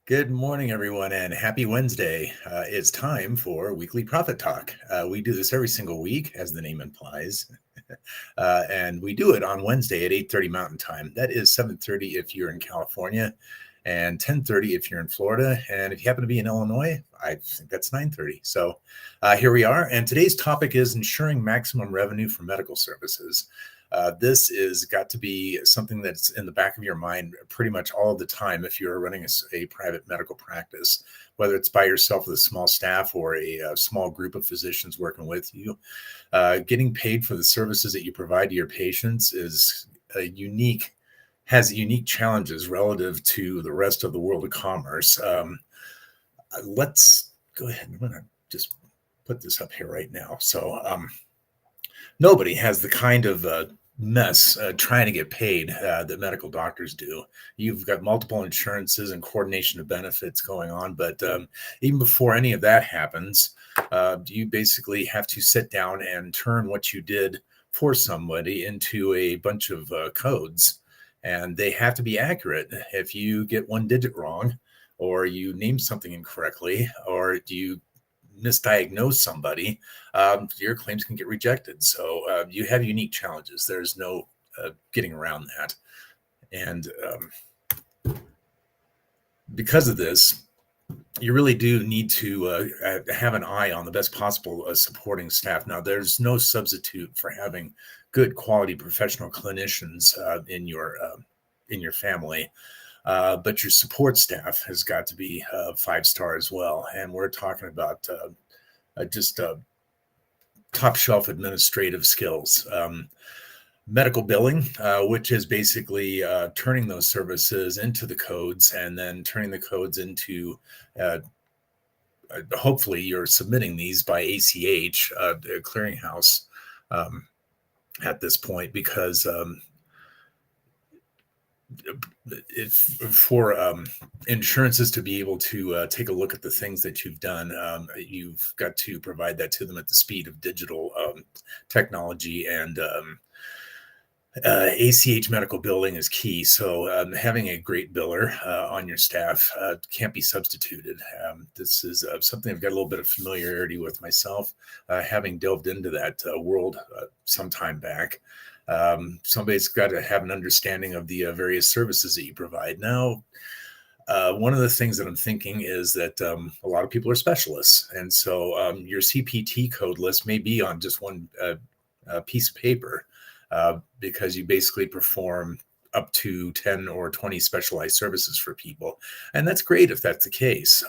Good morning, everyone, and happy Wednesday. It's time for Weekly Profit Talk. We do this every single week, as the name implies, and we do it on Wednesday at 8:30 Mountain Time. That is 7:30 if you're in California, and 10:30 if you're in Florida. And if you happen to be in Illinois, I think that's 9:30. So here we are, and today's topic is ensuring maximum revenue for medical services. This is got to be something that's in the back of your mind pretty much all the time if you're running a private medical practice, whether it's by yourself with a small staff or a small group of physicians working with you. Getting paid for the services that you provide to your patients is has unique challenges relative to the rest of the world of commerce. Let's go ahead. I'm going to just put this up here right now. So nobody has the kind of mess trying to get paid that medical doctors do. You've got multiple insurances and coordination of benefits going on, but even before any of that happens, you basically have to sit down and turn what you did for somebody into a bunch of codes, and they have to be accurate. If you get one digit wrong, or you name something incorrectly, or you misdiagnose somebody, your claims can get rejected. So you have unique challenges. There's no getting around that. And because of this, you really do need to have an eye on the best possible supporting staff. Now, there's no substitute for having good quality professional clinicians in your family. But your support staff has got to be 5-star as well. And we're talking about just top shelf administrative skills. Medical billing, which is basically turning those services into the codes and then turning the codes into, hopefully you're submitting these by ACH, the clearinghouse at this point, because if for insurances to be able to take a look at the things that you've done, you've got to provide that to them at the speed of digital technology, and ACH medical billing is key. So having a great biller on your staff can't be substituted. This is something I've got a little bit of familiarity with myself, having delved into that world some time back. Somebody's got to have an understanding of the various services that you provide. Now, one of the things that I'm thinking is that a lot of people are specialists. And so your CPT code list may be on just one piece of paper because you basically perform up to 10 or 20 specialized services for people. And that's great if that's the case.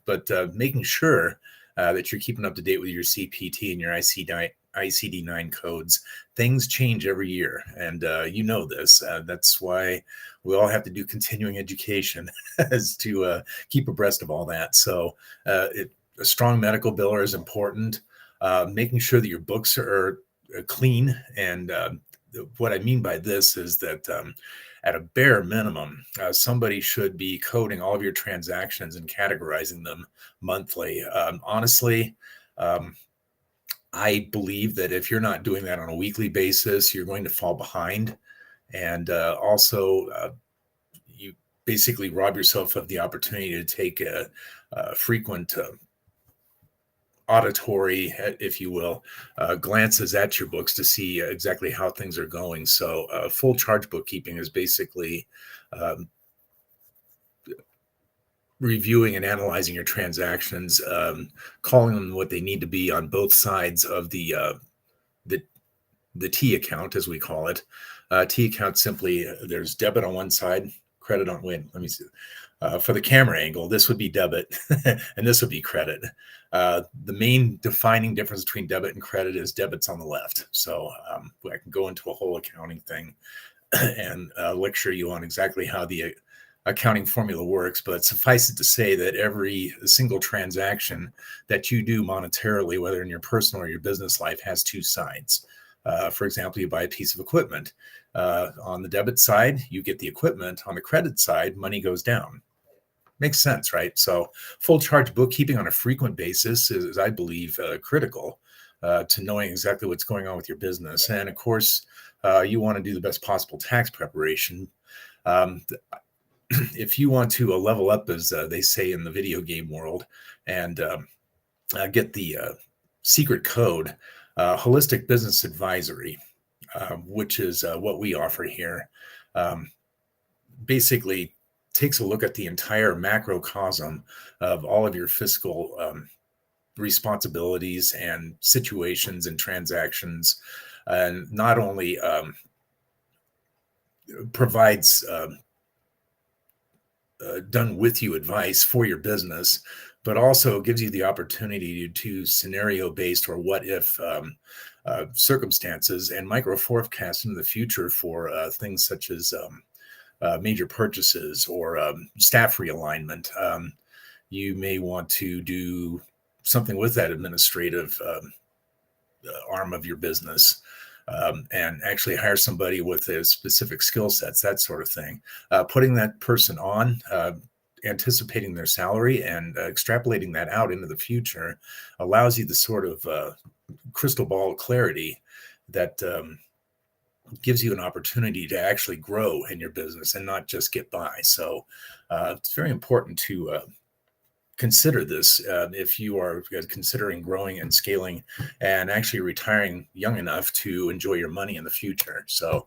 But making sure that you're keeping up to date with your CPT and your ICD-9 codes. Things change every year, and you know this. That's why we all have to do continuing education as to keep abreast of all that. So a strong medical biller is important. Making sure that your books are clean, and what I mean by this is that at a bare minimum, somebody should be coding all of your transactions and categorizing them monthly. Honestly, I believe that if you're not doing that on a weekly basis, you're going to fall behind. And also, you basically rob yourself of the opportunity to take a frequent auditory, if you will, glances at your books to see exactly how things are going. So full charge bookkeeping is basically reviewing and analyzing your transactions, calling them what they need to be on both sides of the T account, as we call it. T account simply, there's debit on one side, credit on, let me see. For the camera angle, this would be debit and this would be credit. The main defining difference between debit and credit is debit's on the left. So I can go into a whole accounting thing and lecture you on exactly how the accounting formula works, but suffice it to say that every single transaction that you do monetarily, whether in your personal or your business life, has two sides. For example, you buy a piece of equipment. On the debit side, you get the equipment. On the credit side, money goes down. Makes sense, right? So full charge bookkeeping on a frequent basis is, I believe, critical to knowing exactly what's going on with your business. And of course, you want to do the best possible tax preparation. Um, if you want to level up, as they say in the video game world, and get the secret code, Holistic Business Advisory, which is what we offer here, um, basically takes a look at the entire macrocosm of all of your fiscal responsibilities and situations and transactions, and not only provides done with you advice for your business, but also gives you the opportunity to scenario based or what if circumstances and micro forecast into the future for things such as major purchases or staff realignment. You may want to do something with that administrative arm of your business, and actually hire somebody with a specific skill sets, that sort of thing. Putting that person on, anticipating their salary and extrapolating that out into the future allows you the sort of crystal ball clarity that gives you an opportunity to actually grow in your business and not just get by. So it's very important to consider this if you are considering growing and scaling and actually retiring young enough to enjoy your money in the future. So,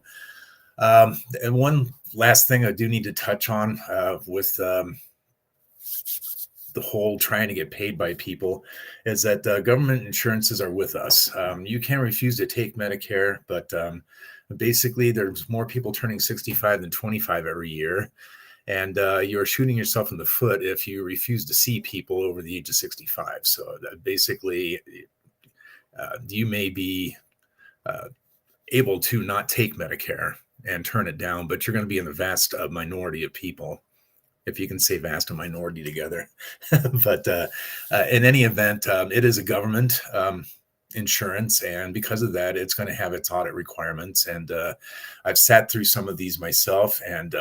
and one last thing I do need to touch on with the whole trying to get paid by people is that government insurances are with us. You can refuse to take Medicare, but basically there's more people turning 65 than 25 every year. And you're shooting yourself in the foot if you refuse to see people over the age of 65. So basically, you may be able to not take Medicare and turn it down, but you're going to be in the vast minority of people, if you can say vast and minority together. But in any event, it is a government insurance, and because of that, it's going to have its audit requirements. And I've sat through some of these myself, and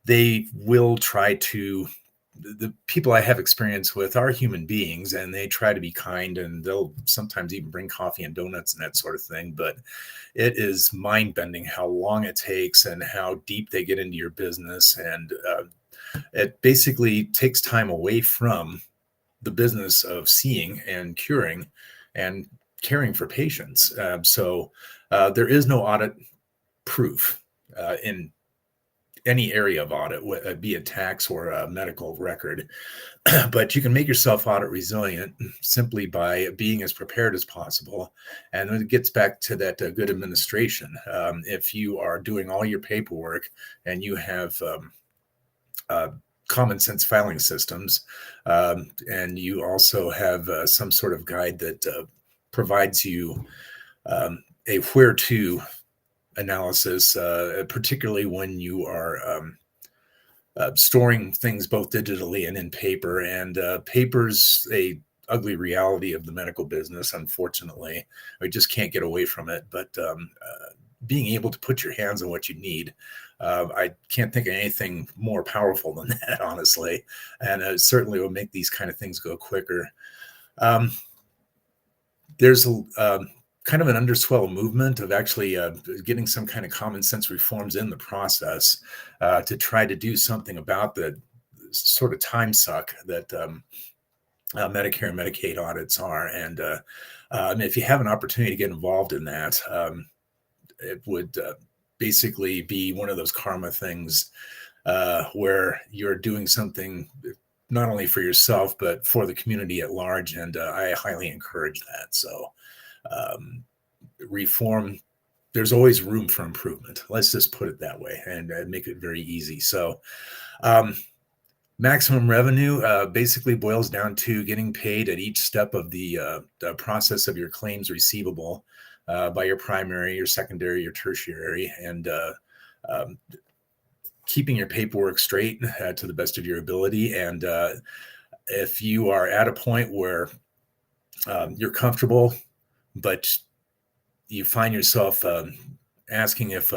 they will try to, the people I have experience with are human beings, and they try to be kind, and they'll sometimes even bring coffee and donuts and that sort of thing. But it is mind bending how long it takes and how deep they get into your business. And it basically takes time away from the business of seeing and curing and caring for patients. So there is no audit proof in any area of audit, be it tax or a medical record. But you can make yourself audit resilient simply by being as prepared as possible. And it gets back to that good administration. If you are doing all your paperwork and you have common sense filing systems, and you also have some sort of guide that provides you a where to analysis, particularly when you are storing things both digitally and in paper. And paper's a ugly reality of the medical business, unfortunately. We just can't get away from it. But being able to put your hands on what you need, I can't think of anything more powerful than that, honestly. And certainly will make these kind of things go quicker. There's a kind of an underswell movement of actually getting some kind of common sense reforms in the process to try to do something about the sort of time suck that Medicare and Medicaid audits are. And if you have an opportunity to get involved in that, it would basically be one of those karma things where you're doing something not only for yourself, but for the community at large. And I highly encourage that. So reform, there's always room for improvement. Let's just put it that way and make it very easy. So maximum revenue basically boils down to getting paid at each step of the process of your claims receivable by your primary, your secondary, your tertiary, and keeping your paperwork straight to the best of your ability. And if you are at a point where you're comfortable, but you find yourself asking if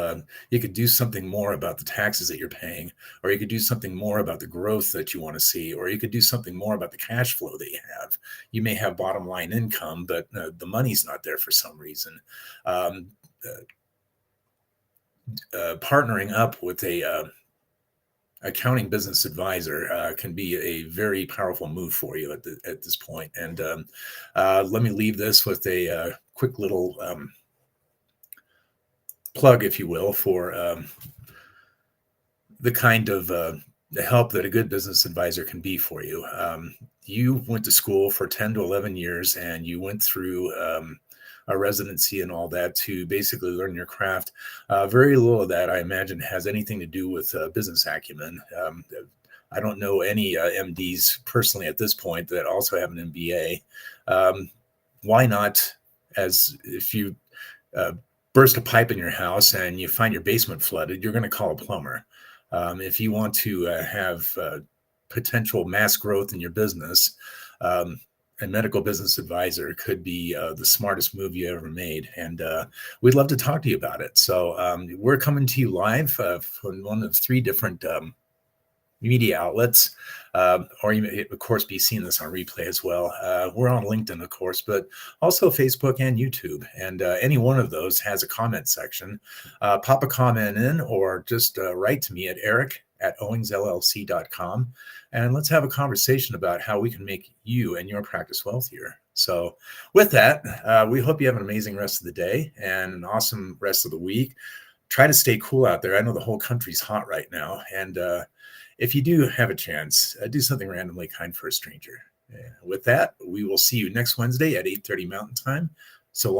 you could do something more about the taxes that you're paying, or you could do something more about the growth that you want to see, or you could do something more about the cash flow that you have. You may have bottom line income, but the money's not there for some reason. partnering up with a accounting business advisor can be a very powerful move for you at this point. And let me leave this with a quick little plug, if you will, for the kind of the help that a good business advisor can be for you. You went to school for 10 to 11 years and you went through a residency and all that to basically learn your craft. Very little of that, I imagine, has anything to do with business acumen. I don't know any MDs personally at this point that also have an MBA. Why not, as if you burst a pipe in your house and you find your basement flooded, you're going to call a plumber. If you want to have potential mass growth in your business, a medical business advisor could be the smartest move you ever made. And we'd love to talk to you about it. So we're coming to you live from one of 3 different media outlets, or you may, of course, be seeing this on replay as well. We're on LinkedIn, of course, but also Facebook and YouTube. And any one of those has a comment section. Pop a comment in or just write to me at eric@owingsllc.com. And let's have a conversation about how we can make you and your practice wealthier. So with that, we hope you have an amazing rest of the day and an awesome rest of the week. Try to stay cool out there. I know the whole country's hot right now. And if you do have a chance, do something randomly kind for a stranger. With that, we will see you next Wednesday at 8:30 Mountain Time. So long.